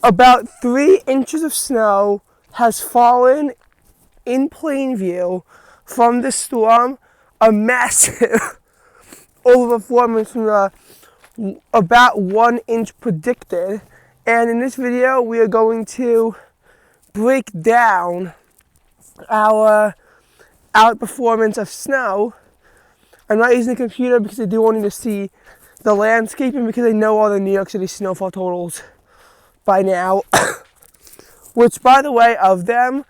About 3 inches of snow has fallen in plain view from the storm, a massive overperformance from the about 1 inch predicted. And in this video, we are going to break down our outperformance of snow. I'm not using the computer because I do want you to see the landscape and because I know all the New York City snowfall totals by now. Which, by the way, of them,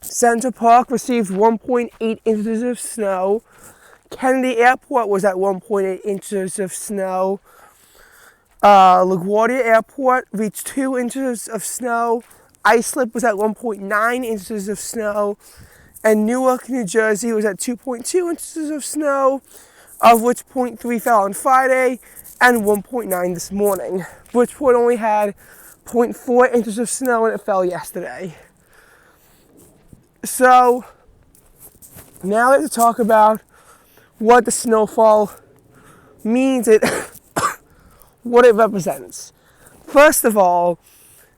Central Park received 1.8 inches of snow. Kennedy Airport was at 1.8 inches of snow. LaGuardia Airport reached 2 inches of snow. Islip was at 1.9 inches of snow. And Newark, New Jersey was at 2.2 inches of snow, of which 0.3 fell on Friday and 1.9 this morning. Bridgeport only had 0.4 inches of snow and it fell yesterday. So now let's talk about what the snowfall means, what it represents. First of all,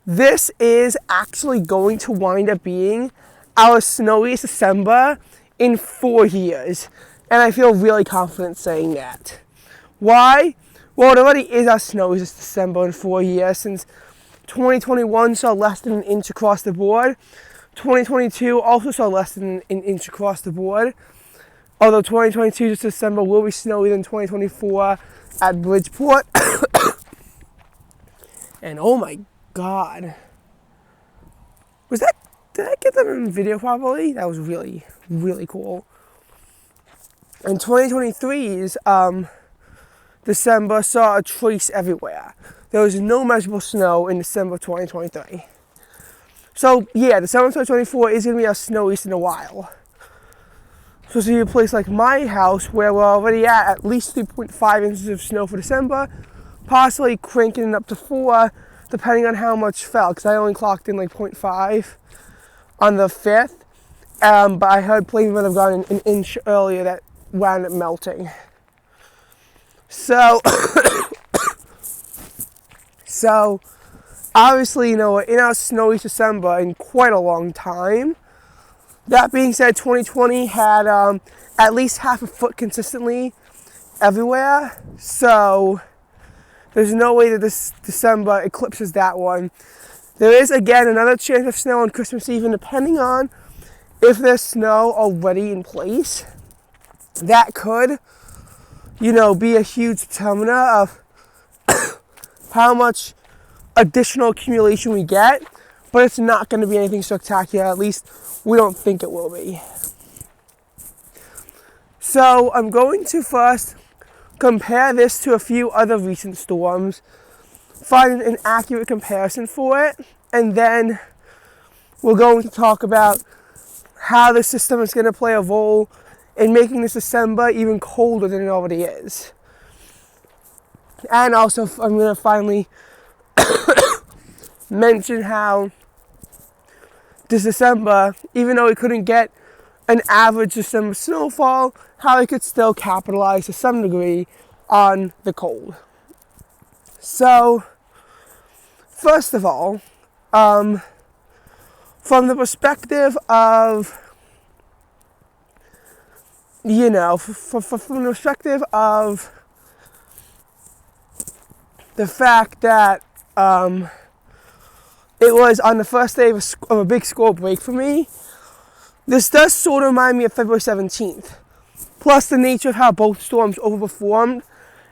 this is actually going to wind up being our snowiest December in 4 years. And I feel really confident saying that. Why? Well, it already is our snowiest December in 4 years, since 2021 saw less than an inch across the board. 2022 also saw less than an inch across the board. Although 2022 just December will be snowier than 2024 at Bridgeport. And oh my God. Did I get that in video properly? That was really, really cool. And 2023's December saw a trace everywhere. There was no measurable snow in December of 2023. So yeah, December 2024 is going to be our snowiest in a while. So see a place like my house where we're already at least 3.5 inches of snow for December, possibly cranking it up to 4, depending on how much fell, because I only clocked in like 0.5 on the 5th, but I heard Plain might have gone an inch earlier that wound up melting. So, obviously, we're in our snowy December in quite a long time. That being said, 2020 had at least half a foot consistently everywhere, so there's no way that this December eclipses that one. There is, again, another chance of snow on Christmas Eve, and depending on if there's snow already in place, that could, be a huge determiner of how much additional accumulation we get, but it's not going to be anything spectacular. At least we don't think it will be. So I'm going to first compare this to a few other recent storms, find an accurate comparison for it, and then we're going to talk about how the system is going to play a role in making this December even colder than it already is. And also, I'm going to finally mention how this December, even though we couldn't get an average December snowfall, how we could still capitalize to some degree on the cold. So, first of all, from the perspective of, from the perspective of the fact that it was on the first day of a big school break for me, this does sort of remind me of February 17th. Plus the nature of how both storms overperformed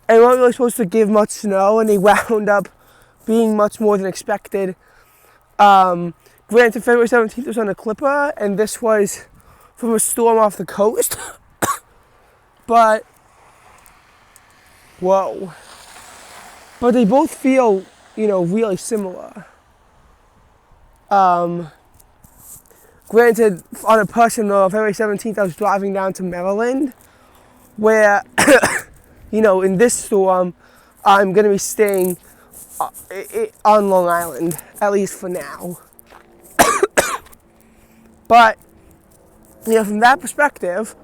and weren't really supposed to give much snow, and they wound up being much more than expected. Granted, February 17th was on a clipper, and this was from a storm off the coast. But, whoa. But they both feel, really similar. Granted, on a personal note, February 17th, I was driving down to Maryland, where, in this storm, I'm going to be staying on Long Island, at least for now. But, from that perspective,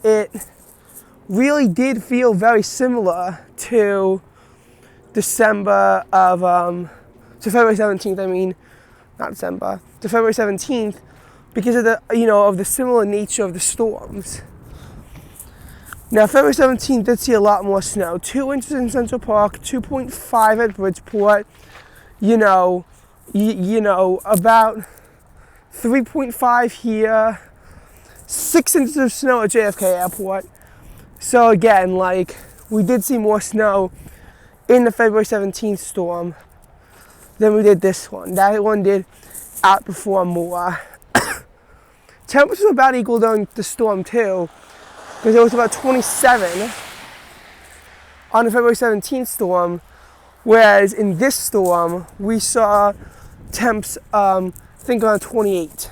it really did feel very similar to December of, to February 17th, I mean, not December, to February 17th, because of the, of the similar nature of the storms. Now, February 17th did see a lot more snow. 2 inches in Central Park, 2.5 at Bridgeport, about 3.5 here, 6 inches of snow at JFK Airport. So again, we did see more snow in the February 17th storm than we did this one. That one did outperform more. Temperatures were about equal during the storm too, because it was about 27 on the February 17th storm, whereas in this storm, we saw temps, I think around 28.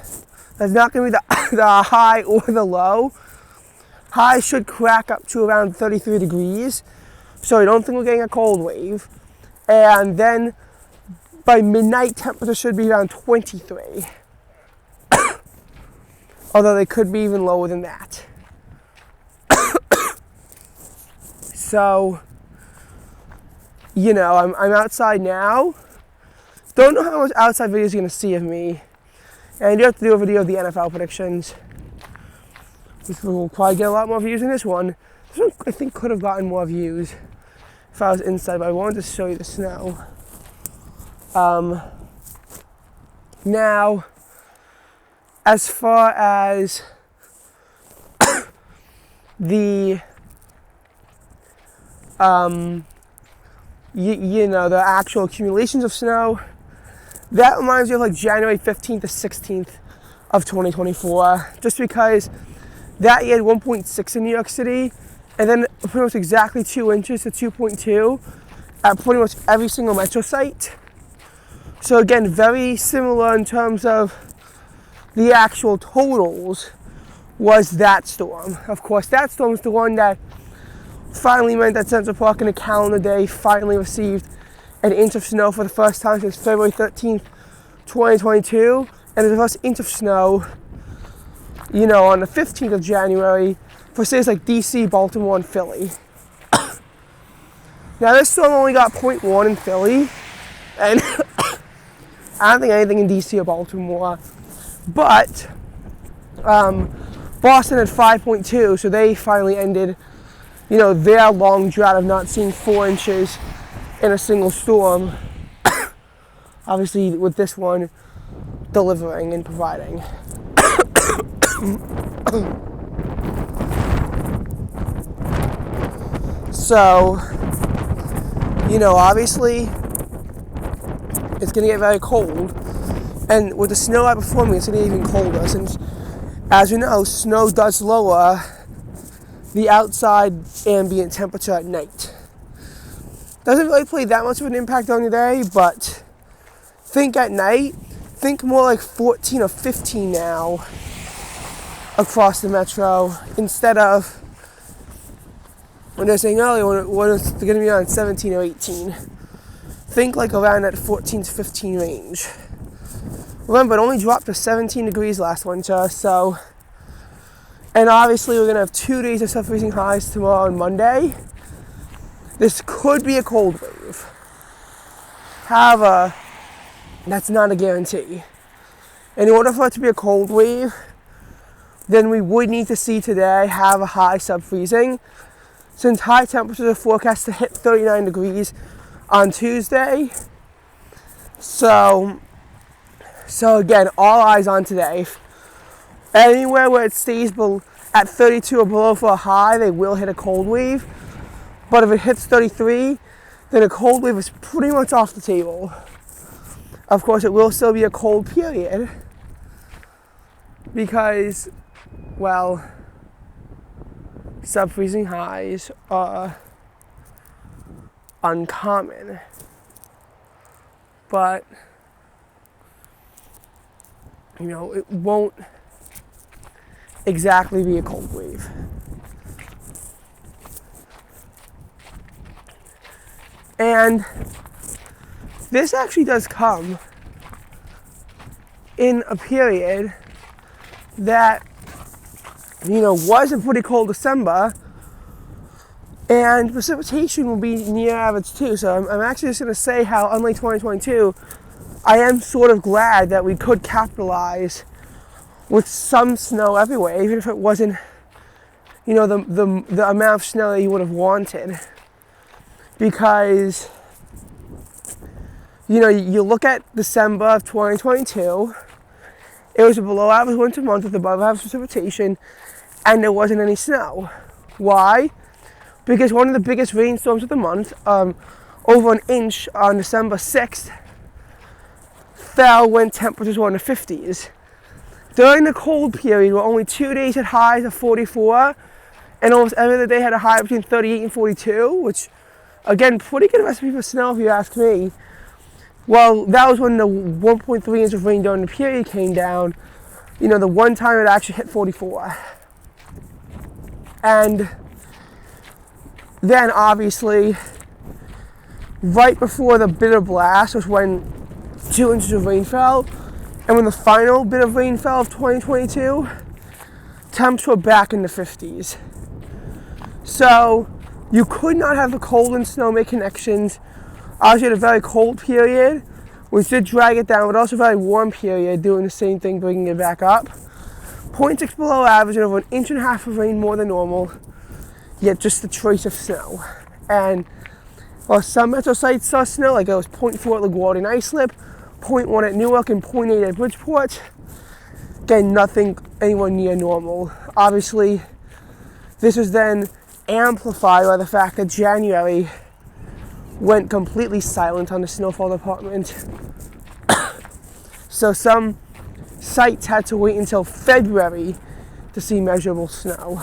That's not going to be the high or the low. High should crack up to around 33 degrees, so I don't think we're getting a cold wave. And then by midnight, temperature should be around 23. Although they could be even lower than that. So, I'm outside now. Don't know how much outside videos you're going to see of me. And I do have to do a video of the NFL predictions, which will probably get a lot more views than this one. This one, I think, could have gotten more views if I was inside, but I wanted to show you the snow. Now, as far as the the actual accumulations of snow, that reminds me of January 15th to 16th of 2024, just because that year had 1.6 in New York City, and then pretty much exactly 2 inches to 2.2 at pretty much every single metro site. So again, very similar in terms of the actual totals was that storm. Of course, that storm was the one that finally meant that Central Park in a calendar day finally received an inch of snow for the first time since February 13th, 2022. And the first inch of snow, on the 15th of January for cities like DC, Baltimore, and Philly. Now, this storm only got 0.1 in Philly, and I don't think anything in DC or Baltimore. But Boston had 5.2, so they finally ended, their long drought of not seeing 4 inches in a single storm. Obviously, with this one delivering and providing. So, obviously, it's going to get very cold. And with the snow outperforming, it's going to get even colder, since, as you know, snow does lower the outside ambient temperature at night. Doesn't really play that much of an impact on your day, but think at night, think more like 14 or 15 now across the metro, instead of, when they're saying earlier, when it's going to be around 17 or 18. Think around that 14 to 15 range. Remember, it only dropped to 17 degrees last winter, so, and obviously we're going to have 2 days of sub-freezing highs tomorrow and Monday. This could be a cold wave. However, that's not a guarantee. In order for it to be a cold wave, then we would need to see today have a high sub-freezing, since high temperatures are forecast to hit 39 degrees on Tuesday. So again, all eyes on today. Anywhere where it stays at 32 or below for a high, they will hit a cold wave. But if it hits 33, then a cold wave is pretty much off the table. Of course, it will still be a cold period because, well, sub-freezing highs are uncommon. But, it won't exactly be a cold wave. And this actually does come in a period that, was a pretty cold December, and And precipitation will be near average too. So I'm actually just going to say how, unlike 2022, I am sort of glad that we could capitalize with some snow everywhere, even if it wasn't, the amount of snow that you would have wanted. Because, you look at December of 2022, it was a below average winter month with above average precipitation, and there wasn't any snow. Why? Because one of the biggest rainstorms of the month, over an inch on December 6th, fell when temperatures were in the 50s. During the cold period, where only 2 days had highs of 44, and almost every other day had a high between 38 and 42, which, again, pretty good recipe for snow if you ask me. Well, that was when the 1.3 inches of rain during the period came down, the one time it actually hit 44. And then, obviously, right before the bitter blast was when 2 inches of rain fell. And when the final bit of rain fell of 2022, temps were back in the 50s. So, you could not have the cold and snow make connections. Obviously, had a very cold period, which did drag it down, but also a very warm period, doing the same thing, bringing it back up. 0.6 below average and over an inch and a half of rain more than normal, yet just a trace of snow. And while some metro sites saw snow, like it was 0.4 at LaGuardia and Islip, 0.1 at Newark, and 0.8 at Bridgeport, again, nothing anywhere near normal. Obviously, this was then amplified by the fact that January went completely silent on the snowfall department. So some sites had to wait until February to see measurable snow.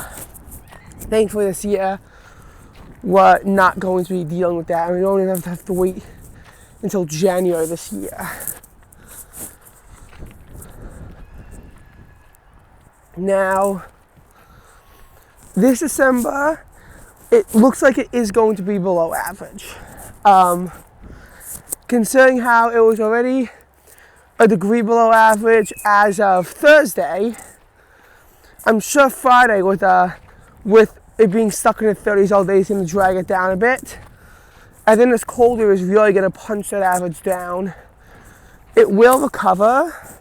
Thankfully this year, we're not going to be dealing with that. And we don't even have to wait until January this year. Now, this December, it looks like it is going to be below average. Considering how it was already a degree below average as of Thursday, I'm sure Friday with it being stuck in the 30s all day is going to drag it down a bit. And then this colder is really going to punch that average down. It will recover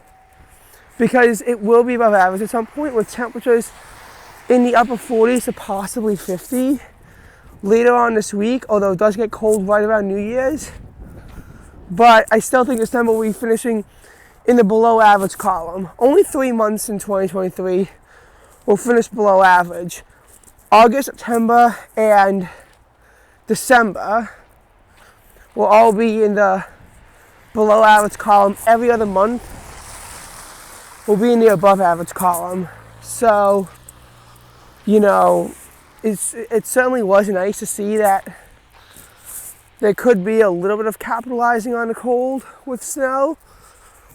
because it will be above average at some point with temperatures in the upper 40s to possibly 50 later on this week, although it does get cold right around New Year's. But I still think December will be finishing in the below average column. Only 3 months in 2023 will finish below average. August, September, and December will all be in the below average column. Every other month will be in the above average column. So, it certainly was nice to see that there could be a little bit of capitalizing on the cold with snow.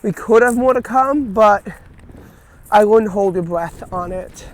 We could have more to come, but I wouldn't hold your breath on it.